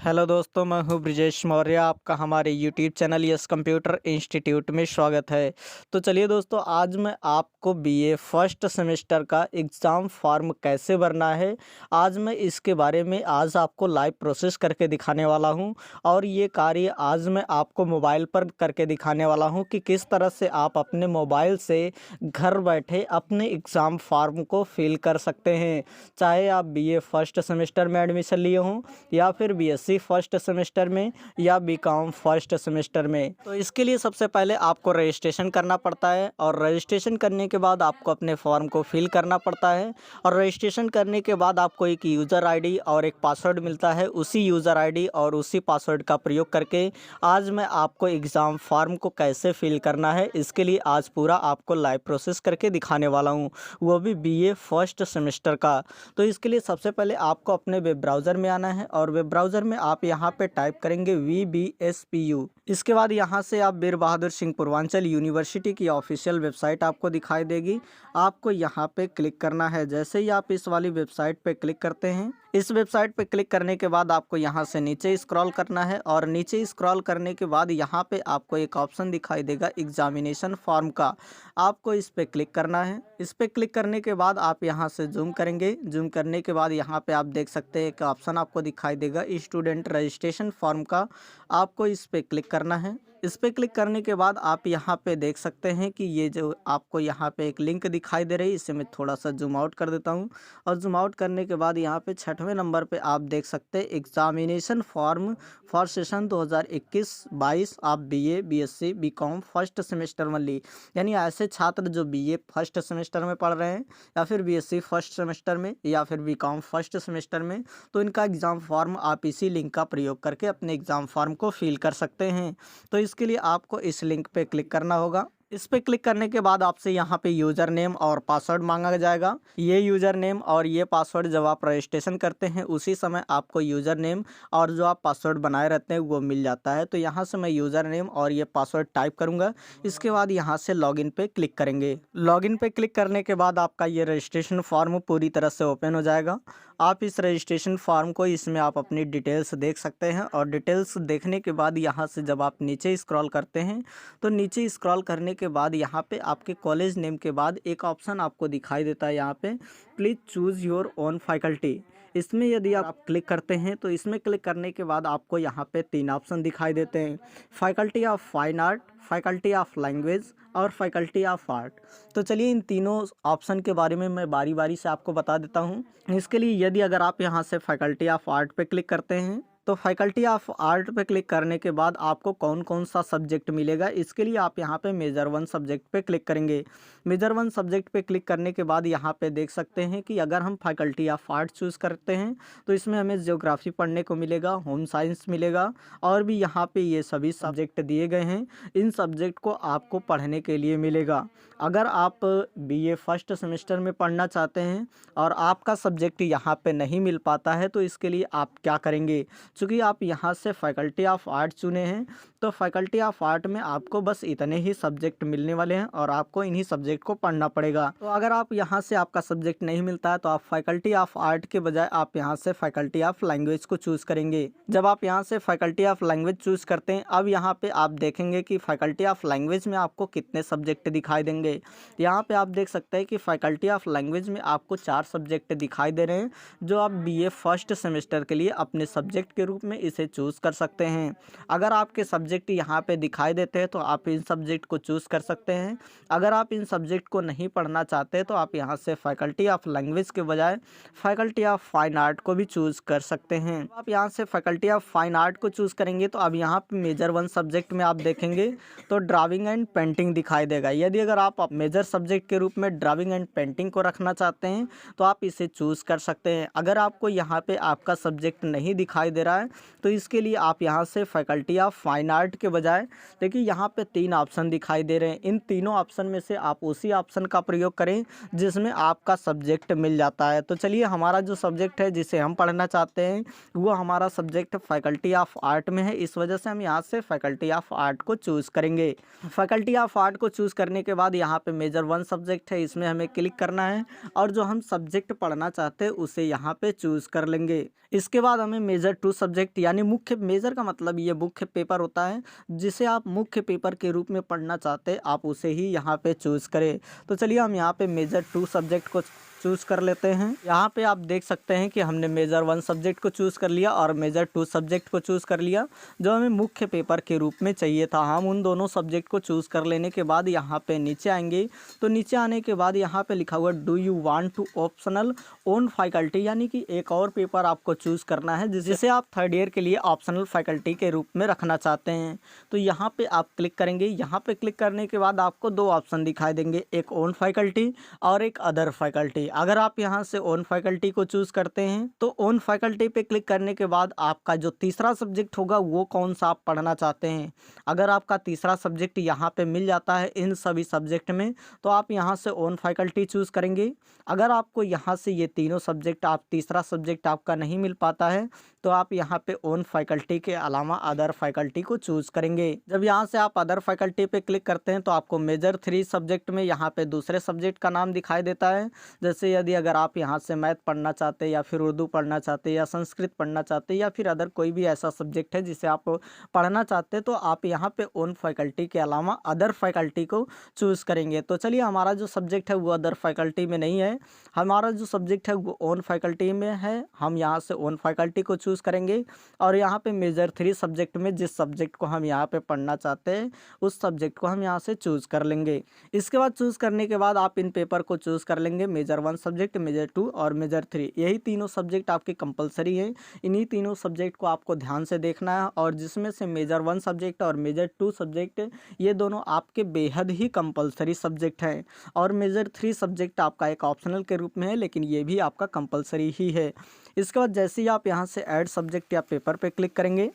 Hello दोस्तों, मैं हूं ब्रिजेश मौर्य। आपका हमारे YouTube channel yes computer institute में स्वागत है। तो चलिए दोस्तों, आज मैं आपको बीए फर्स्ट सेमेस्टर का एग्ज़ाम फॉर्म कैसे भरना है, आज मैं इसके बारे में आज आपको लाइव प्रोसेस करके दिखाने वाला हूं। और ये कार्य आज मैं आपको मोबाइल पर करके दिखाने वाला हूं कि किस तरह से आप अपने मोबाइल से घर बैठे अपने एग्ज़ाम फॉर्म को फिल कर सकते हैं। चाहे आप बीए फर्स्ट सेमेस्टर में एडमिशन लिए हों या फिर बीएससी फर्स्ट सेमेस्टर में या बीकॉम फर्स्ट सेमेस्टर में। तो इसके लिए सबसे पहले आपको रजिस्ट्रेशन करना पड़ता है और रजिस्ट्रेशन करने के बाद आपको अपने फॉर्म को फिल करना पड़ता है। और रजिस्ट्रेशन करने के बाद आपको एक यूज़र आईडी और एक पासवर्ड मिलता है। उसी यूज़र आईडी और उसी पासवर्ड का प्रयोग करके आज मैं आपको एग्ज़ाम फॉर्म को कैसे फिल करना है, इसके लिए आज पूरा आपको लाइव प्रोसेस करके दिखाने वाला हूँ, वो भी बीए फर्स्ट सेमेस्टर का। तो इसके लिए सबसे पहले आपको अपने वेब ब्राउज़र में आना है और वेब ब्राउज़र में आप यहाँ पे टाइप करेंगे VBSPU। इसके बाद यहाँ से आप वीर बहादुर सिंह पूर्वांचल यूनिवर्सिटी की ऑफिशियल वेबसाइट आपको दिखाई देगी। आपको यहाँ पे क्लिक करना है। जैसे ही आप इस वाली वेबसाइट पे क्लिक करते हैं, इस वेबसाइट पे क्लिक करने के बाद आपको यहाँ से नीचे स्क्रॉल करना है और नीचे स्क्रॉल करने के बाद यहाँ पे आपको एक ऑप्शन दिखाई देगा एग्जामिनेशन फॉर्म का। आपको इस पे क्लिक करना है। इस पे क्लिक करने के बाद आप यहाँ से जूम करेंगे। जूम करने के बाद यहाँ पे आप देख सकते हैं एक ऑप्शन आपको दिखाई देगा स्टूडेंट रजिस्ट्रेशन फॉर्म का। आपको इस पे क्लिक करना है। इस पे क्लिक करने के बाद आप यहाँ पे देख सकते हैं कि ये जो आपको यहाँ पे एक लिंक दिखाई दे रही है, इसे मैं थोड़ा सा जूम आउट कर देता हूँ। और जूम आउट करने के बाद यहाँ पे 6वें नंबर पे आप देख सकते हैं एग्जामिनेशन फॉर्म फॉर सेशन 2021-22 आप BA BSc BCom first semester में ली। यानी ऐसे छात्र जो बीए फर्स्ट सेमेस्टर में पढ़ रहे हैं या फिर बीएससी फर्स्ट सेमेस्टर में या फिर बीकॉम फर्स्ट सेमेस्टर में, तो इनका एग्ज़ाम फॉर्म आप इसी लिंक का प्रयोग करके अपने एग्ज़ाम फॉर्म को फिल कर सकते हैं। तो इसके लिए आपको इस लिंक पे क्लिक करना होगा। इस पे क्लिक करने के बाद आपसे यहाँ पे यूज़र नेम और पासवर्ड मांगा जाएगा। ये यूज़र नेम और ये पासवर्ड जब आप रजिस्ट्रेशन करते हैं उसी समय आपको यूज़र नेम और जो आप पासवर्ड बनाए रहते हैं वो मिल जाता है। तो यहाँ से मैं यूज़र नेम और ये पासवर्ड टाइप करूँगा। इसके बाद यहाँ से लॉगिन पे क्लिक करेंगे। लॉगिन पे क्लिक करने के बाद आपका ये रजिस्ट्रेशन फॉर्म पूरी तरह से ओपन हो जाएगा। आप इस रजिस्ट्रेशन फॉर्म को इसमें आप अपनी डिटेल्स देख सकते हैं और डिटेल्स देखने के बाद यहाँ से जब आप नीचे स्क्रॉल करते हैं तो नीचे स्क्रॉल करने के बाद यहाँ पे आपके कॉलेज नेम के बाद एक ऑप्शन आपको दिखाई देता है यहाँ पे please choose your own faculty. इसमें यदि आप क्लिक करते हैं तो इसमें क्लिक करने के बाद आपको यहाँ पे 3 ऑप्शन दिखाई देते हैं, faculty of fine art, faculty of language और फैकल्टी ऑफ आर्ट। तो चलिए इन तीनों ऑप्शन के बारे में मैं बारी बारी से आपको बता देता हूँ। इसके लिए यदि अगर आप यहाँ से फैकल्टी ऑफ आर्ट पे क्लिक करते हैं तो फैकल्टी ऑफ आर्ट पे क्लिक करने के बाद आपको कौन कौन सा सब्जेक्ट मिलेगा, इसके लिए आप यहाँ पे मेजर 1 सब्जेक्ट पे क्लिक करेंगे। मेजर 1 सब्जेक्ट पे क्लिक करने के बाद यहाँ पे देख सकते हैं कि अगर हम फैकल्टी ऑफ आर्ट चूज़ करते हैं तो इसमें हमें ज्योग्राफी पढ़ने को मिलेगा, होम साइंस मिलेगा और भी यहाँ पे ये सभी सब्जेक्ट दिए गए हैं। इन सब्जेक्ट को आपको पढ़ने के लिए मिलेगा। अगर आप बीए फर्स्ट सेमेस्टर में पढ़ना चाहते हैं और आपका सब्जेक्ट यहाँ पे नहीं मिल पाता है तो इसके लिए आप क्या करेंगे, चूँकि आप यहाँ से फैकल्टी ऑफ आर्ट चुने हैं तो फैकल्टी ऑफ आर्ट में आपको बस इतने ही सब्जेक्ट मिलने वाले हैं और आपको इन्हीं सब्जेक्ट को पढ़ना पड़ेगा। तो अगर आप यहाँ से आपका सब्जेक्ट नहीं मिलता है तो आप फैकल्टी ऑफ आर्ट के बजाय आप यहाँ से फैकल्टी ऑफ लैंग्वेज को चूज़ करेंगे। जब आप यहाँ से फैकल्टी ऑफ लैंग्वेज चूज़ करते हैं, अब यहाँ पे आप देखेंगे कि फैकल्टी ऑफ लैंग्वेज में आपको कितने सब्जेक्ट दिखाई देंगे। यहाँ पे आप देख सकते हैं कि फैकल्टी ऑफ लैंग्वेज में आपको 4 सब्जेक्ट दिखाई दे रहे हैं, जो आप बीए फर्स्ट सेमेस्टर के लिए अपने सब्जेक्ट के रूप में इसे चूज़ कर सकते हैं। अगर आपके सब्जेक्ट यहाँ पे दिखाई देते हैं तो आप इन सब्जेक्ट को चूज़ कर सकते हैं। अगर आप इन सब्जेक्ट को नहीं पढ़ना चाहते तो आप यहाँ से फैकल्टी ऑफ लैंग्वेज के बजाय फैकल्टी ऑफ फाइन आर्ट को भी चूज़ कर सकते हैं। आप यहाँ से फैकल्टी ऑफ फाइन आर्ट को चूज़ करेंगे तो अब यहाँ पे मेजर 1 सब्जेक्ट में आप देखेंगे तो ड्राइंग एंड पेंटिंग दिखाई देगा। यदि अगर आप मेजर सब्जेक्ट के रूप में ड्राइंग एंड पेंटिंग को रखना चाहते हैं तो आप इसे चूज़ कर सकते हैं। अगर आपको यहाँ पे आपका सब्जेक्ट नहीं दिखाई दे रहा है तो इसके लिए आप यहाँ से फैकल्टी ऑफ फाइन आर्ट के बजाय देखिए यहाँ पे 3 ऑप्शन दिखाई दे रहे हैं। इन तीनों ऑप्शन में से आप उसी ऑप्शन का प्रयोग करें जिसमें आपका सब्जेक्ट मिल जाता है। तो चलिए हमारा जो सब्जेक्ट है जिसे हम पढ़ना चाहते हैं वो हमारा सब्जेक्ट फैकल्टी ऑफ आर्ट में है। इस वजह से हम यहाँ से फैकल्टी ऑफ आर्ट को चूज़ करेंगे। फैकल्टी ऑफ आर्ट को चूज़ करने के बाद यहाँ पे मेजर 1 सब्जेक्ट है, इसमें हमें क्लिक करना है और जो हम सब्जेक्ट पढ़ना चाहते हैं उसे यहाँ पे चूज़ कर लेंगे। इसके बाद हमें मेजर 2 सब्जेक्ट यानी मुख्य, मेजर का मतलब ये मुख्य पेपर होता है, जिसे आप मुख्य पेपर के रूप में पढ़ना चाहते हैं आप उसे ही यहाँ पे चूज़ करें। तो चलिए हम यहाँ पे मेजर 2 सब्जेक्ट को चूज़ कर लेते हैं। यहाँ पे आप देख सकते हैं कि हमने मेजर 1 सब्जेक्ट को चूज़ कर लिया और मेजर 2 सब्जेक्ट को चूज़ कर लिया जो हमें मुख्य पेपर के रूप में चाहिए था। हम उन दोनों सब्जेक्ट को चूज़ कर लेने के बाद यहाँ पे नीचे आएंगे तो नीचे आने के बाद यहाँ पे लिखा हुआ do you want to optional own faculty, यानी कि एक और पेपर आपको चूज़ करना है जिसे आप 3rd ईयर के लिए ऑप्शनल फैकल्टी के रूप में रखना चाहते हैं। तो यहाँ पे आप क्लिक करेंगे। यहाँ पे क्लिक करने के बाद आपको 2 ऑप्शन दिखाई देंगे, एक ओन फैकल्टी और एक अदर फैकल्टी। अगर आप यहाँ से ओन फैकल्टी को चूज़ करते हैं तो ओन फैकल्टी पे क्लिक करने के बाद आपका जो तीसरा सब्जेक्ट होगा वो कौन सा आप पढ़ना चाहते हैं। अगर आपका तीसरा सब्जेक्ट यहाँ पे मिल जाता है इन सभी सब्जेक्ट में तो आप यहाँ से ओन फैकल्टी चूज़ करेंगे। अगर आपको यहाँ से ये तीनों सब्जेक्ट, आप तीसरा सब्जेक्ट आपका नहीं मिल पाता है तो आप यहाँ पे ओन फैकल्टी के अलावा अदर फैकल्टी को चूज़ करेंगे। जब यहाँ से आप अदर फैकल्टी पे क्लिक करते हैं तो आपको मेजर 3 सब्जेक्ट में यहाँ पे दूसरे सब्जेक्ट का नाम दिखाई देता है। जैसे यदि अगर आप यहाँ से मैथ पढ़ना चाहते हैं या फिर उर्दू पढ़ना चाहते हैं या संस्कृत पढ़ना चाहते हैं या फिर अदर कोई भी ऐसा सब्जेक्ट है जिसे आप पढ़ना चाहते हैं तो आप यहाँ पे ओन फैकल्टी के अलावा अदर फैकल्टी को चूज़ करेंगे। तो चलिए हमारा जो सब्जेक्ट है वो अदर फैकल्टी में नहीं है, हमारा जो सब्जेक्ट है वो ओन फैकल्टी में है। हम यहाँ से ओन फैकल्टी को चूज़ करेंगे और यहाँ पे मेजर 3 सब्जेक्ट में जिस सब्जेक्ट को हम यहाँ पे पढ़ना चाहते हैं उस सब्जेक्ट को हम यहाँ से चूज़ कर लेंगे। इसके बाद चूज़ करने के बाद आप इन पेपर को चूज़ कर लेंगे, मेजर 1 सब्जेक्ट, मेजर 2 और मेजर 3। यही तीनों सब्जेक्ट आपके कंपलसरी हैं। इन्हीं तीनों सब्जेक्ट को आपको ध्यान से देखना है और जिसमें से मेजर 1 सब्जेक्ट और मेजर 2 सब्जेक्ट ये दोनों आपके बेहद ही कंपलसरी सब्जेक्ट हैं और मेजर 3 सब्जेक्ट आपका एक ऑप्शनल के रूप में है, लेकिन ये भी आपका कंपलसरी ही है। इसके बाद जैसे ही आप यहाँ से ऐड सब्जेक्ट या पेपर पे क्लिक करेंगे,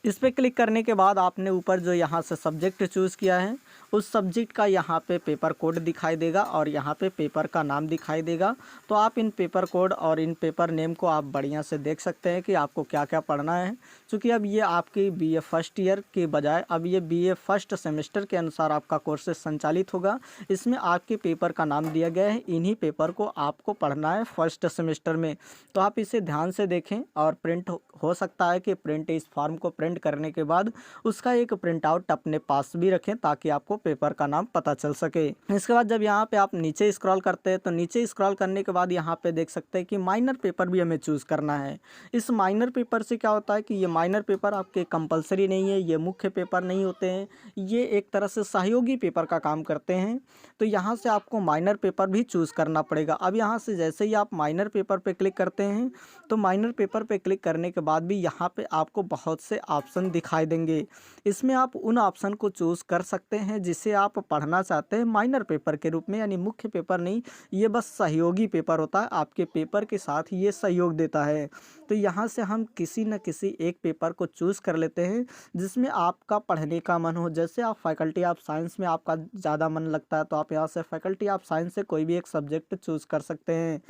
इस पर क्लिक करने के बाद आपने ऊपर जो यहाँ से सब्जेक्ट चूज़ किया है उस सब्जेक्ट का यहाँ पे पेपर कोड दिखाई देगा और यहाँ पे पेपर का नाम दिखाई देगा। तो आप इन पेपर कोड और इन पेपर नेम को आप बढ़िया से देख सकते हैं कि आपको क्या क्या पढ़ना है। क्योंकि अब ये आपकी बीए फर्स्ट ईयर के बजाय अब ये बीए फर्स्ट सेमेस्टर के अनुसार आपका कोर्सेज संचालित होगा। इसमें आपके पेपर का नाम दिया गया है, इन्हीं पेपर को आपको पढ़ना है फर्स्ट सेमेस्टर में। तो आप इसे ध्यान से देखें और प्रिंट हो सकता है कि प्रिंट इस फॉर्म को प्रिंट करने के बाद उसका एक प्रिंट आउट अपने पास भी रखें ताकि आपको पेपर का नाम पता चल सके। इसके बाद जब यहाँ पे आप नीचे स्क्रॉल करते हैं तो नीचे स्क्रॉल करने के बाद यहाँ पे देख सकते हैं कि माइनर पेपर भी हमें चूज़ करना है। इस माइनर पेपर से क्या होता है कि ये माइनर पेपर आपके कंपलसरी नहीं है, ये मुख्य पेपर नहीं होते हैं, ये एक तरह से सहयोगी पेपर का काम करते हैं। तो यहाँ से आपको माइनर पेपर भी चूज़ करना पड़ेगा। अब यहाँ से जैसे ही आप माइनर पेपर पर क्लिक करते हैं तो माइनर पेपर पर क्लिक करने के बाद भी यहाँ पर आपको बहुत से ऑप्शन दिखाई देंगे। इसमें आप उन ऑप्शन को चूज़ कर सकते हैं जिसे आप पढ़ना चाहते हैं माइनर पेपर के रूप में, यानी मुख्य पेपर नहीं, ये बस सहयोगी पेपर होता है, आपके पेपर के साथ ये सहयोग देता है। तो यहाँ से हम किसी न किसी एक पेपर को चूज़ कर लेते हैं जिसमें आपका पढ़ने का मन हो। जैसे आप फैकल्टी ऑफ साइंस में आपका ज़्यादा मन लगता है तो आप यहाँ से फैकल्टी ऑफ साइंस से कोई भी एक सब्जेक्ट चूज़ कर सकते हैं।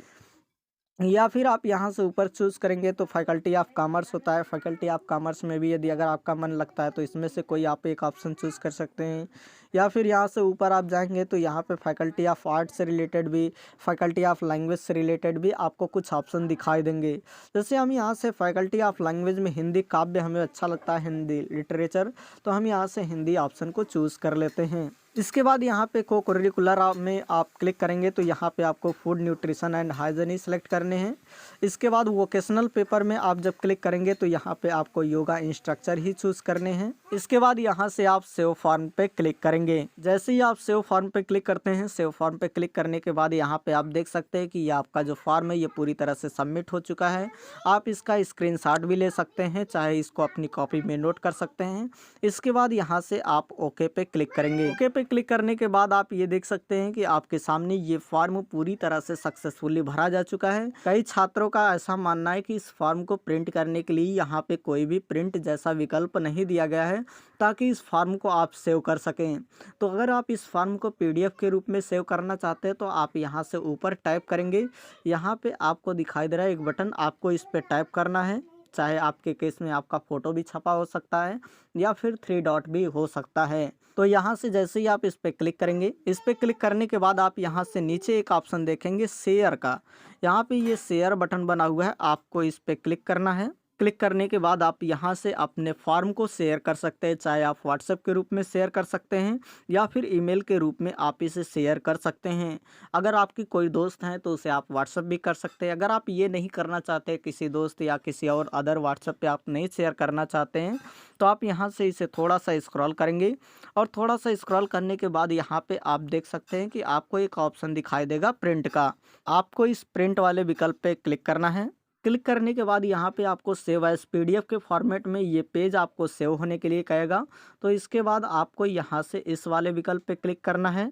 या फिर आप यहाँ से ऊपर चूज़ करेंगे तो फैकल्टी ऑफ कॉमर्स होता है, फैकल्टी ऑफ कॉमर्स में भी यदि अगर आपका मन लगता है तो इसमें से कोई आप एक ऑप्शन चूज़ कर सकते हैं। या फिर यहाँ से ऊपर आप जाएंगे तो यहाँ पे फैकल्टी ऑफ आर्ट से रिलेटेड भी, फैकल्टी ऑफ लैंग्वेज से रिलेटेड भी आपको कुछ ऑप्शन दिखाई देंगे। जैसे हम यहाँ से फैकल्टी ऑफ लैंग्वेज में हिंदी काव्य हमें अच्छा लगता है, हिंदी लिटरेचर, तो हम यहाँ से हिंदी ऑप्शन को चूज़ कर लेते हैं। इसके बाद यहाँ पे को करिकुलर में आप क्लिक करेंगे तो यहाँ पे आपको food nutrition and hygiene select करने हैं। इसके बाद वोकेशनल पेपर में आप जब क्लिक करेंगे तो यहाँ पे आपको योगा इंस्ट्रक्टर ही चूज़ करने हैं। इसके बाद यहाँ से आप सेव फॉर्म पे क्लिक करेंगे। जैसे ही आप सेव फॉर्म पे क्लिक करते हैं, सेव फॉर्म पे क्लिक करने के बाद यहाँ पे आप देख सकते हैं कि ये आपका जो फॉर्म है ये पूरी तरह से सबमिट हो चुका है। आप इसका स्क्रीनशॉट भी ले सकते हैं, चाहे इसको अपनी कॉपी में नोट कर सकते हैं। इसके बाद यहाँ से आप ओके पे क्लिक करेंगे। ओके पे पे क्लिक करने के बाद आप ये देख सकते हैं कि आपके सामने ये फॉर्म पूरी तरह से सक्सेसफुली भरा जा चुका है। कई छात्रों का ऐसा मानना है कि इस फॉर्म को प्रिंट करने के लिए यहाँ पे कोई भी प्रिंट जैसा विकल्प नहीं दिया गया है, ताकि इस फॉर्म को आप सेव कर सकें। तो अगर आप इस फॉर्म को PDF के रूप में सेव करना चाहते हैं तो आप यहाँ से ऊपर टाइप करेंगे। यहाँ पे आपको दिखाई दे रहा है एक बटन, आपको इस पर टाइप करना है। चाहे आपके केस में आपका फ़ोटो भी छपा हो सकता है या फिर 3 डॉट भी हो सकता है। तो यहाँ से जैसे ही आप इस पर क्लिक करेंगे, इस पर क्लिक करने के बाद आप यहाँ से नीचे एक ऑप्शन देखेंगे शेयर का। यहाँ पे ये शेयर बटन बना हुआ है, आपको इस पर क्लिक करना है। क्लिक करने के बाद आप यहाँ से अपने फॉर्म को शेयर कर सकते हैं, चाहे आप व्हाट्सएप के रूप में शेयर कर सकते हैं या फिर ईमेल के रूप में आप इसे शेयर कर सकते हैं। अगर आपकी कोई दोस्त हैं तो उसे आप व्हाट्सएप भी कर सकते हैं। अगर आप ये नहीं करना चाहते, किसी दोस्त या किसी और अदर व्हाट्सएप पे आप नहीं शेयर करना चाहते हैं, तो आप यहाँ से इसे थोड़ा सा स्क्रॉल करेंगे और थोड़ा सा स्क्रॉल करने के बाद यहाँ पे आप देख सकते हैं कि आपको एक ऑप्शन दिखाई देगा प्रिंट का। आपको इस प्रिंट वाले विकल्प पे क्लिक करना है। क्लिक करने के बाद यहाँ पे आपको सेव एज PDF के फॉर्मेट में ये पेज आपको सेव होने के लिए कहेगा। तो इसके बाद आपको यहाँ से इस वाले विकल्प पे क्लिक करना है।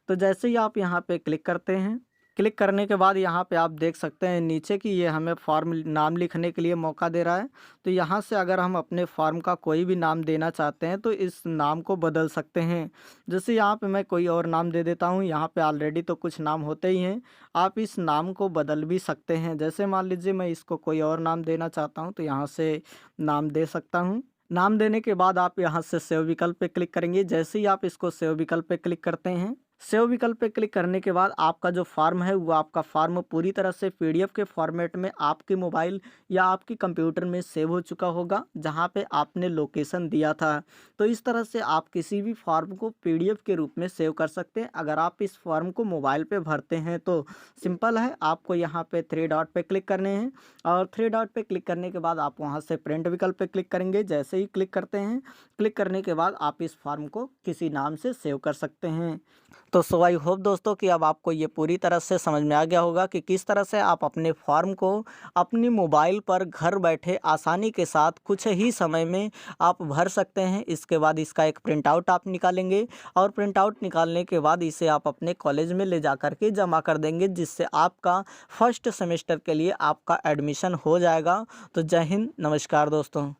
तो जैसे ही आप यहाँ पे क्लिक करते हैं, क्लिक करने के बाद यहाँ पे आप देख सकते हैं नीचे कि ये हमें फॉर्म नाम लिखने के लिए मौका दे रहा है। तो यहाँ से अगर हम अपने फॉर्म का कोई भी नाम देना चाहते हैं तो इस नाम को बदल सकते हैं। जैसे यहाँ पे मैं कोई और नाम दे देता हूँ, यहाँ पे ऑलरेडी तो कुछ नाम होते ही हैं, आप इस नाम को बदल भी सकते हैं। जैसे मान लीजिए मैं इसको कोई और नाम देना चाहता हूँ तो यहाँ से नाम दे सकता हूँ। नाम देने के बाद आप यहाँ से सेव विकल्प पे क्लिक करेंगे। जैसे ही आप इसको सेव विकल्प पे क्लिक करते हैं, सेव विकल्प पे क्लिक करने के बाद आपका जो फॉर्म है वो आपका फॉर्म पूरी तरह से PDF के फॉर्मेट में आपके मोबाइल या आपके कंप्यूटर में सेव हो चुका होगा, जहां पे आपने लोकेशन दिया था। तो इस तरह से आप किसी भी फॉर्म को PDF के रूप में सेव कर सकते हैं। अगर आप इस फॉर्म को मोबाइल पे भरते हैं तो सिंपल है, आपको यहाँ पे 3 डॉट पे क्लिक करने हैं और 3 डॉट पे क्लिक करने के बाद आप वहाँ से प्रिंट विकल्प पे क्लिक करेंगे। जैसे ही क्लिक करते हैं, क्लिक करने के बाद आप इस फॉर्म को किसी नाम से सेव कर सकते हैं। तो सो आई होप दोस्तों कि अब आपको ये पूरी तरह से समझ में आ गया होगा कि किस तरह से आप अपने फॉर्म को अपनी मोबाइल पर घर बैठे आसानी के साथ कुछ ही समय में आप भर सकते हैं। इसके बाद इसका एक प्रिंट आउट आप निकालेंगे और प्रिंट आउट निकालने के बाद इसे आप अपने कॉलेज में ले जा कर के जमा कर देंगे, जिससे आपका फर्स्ट सेमेस्टर के लिए आपका एडमिशन हो जाएगा। तो जय हिंद, नमस्कार दोस्तों।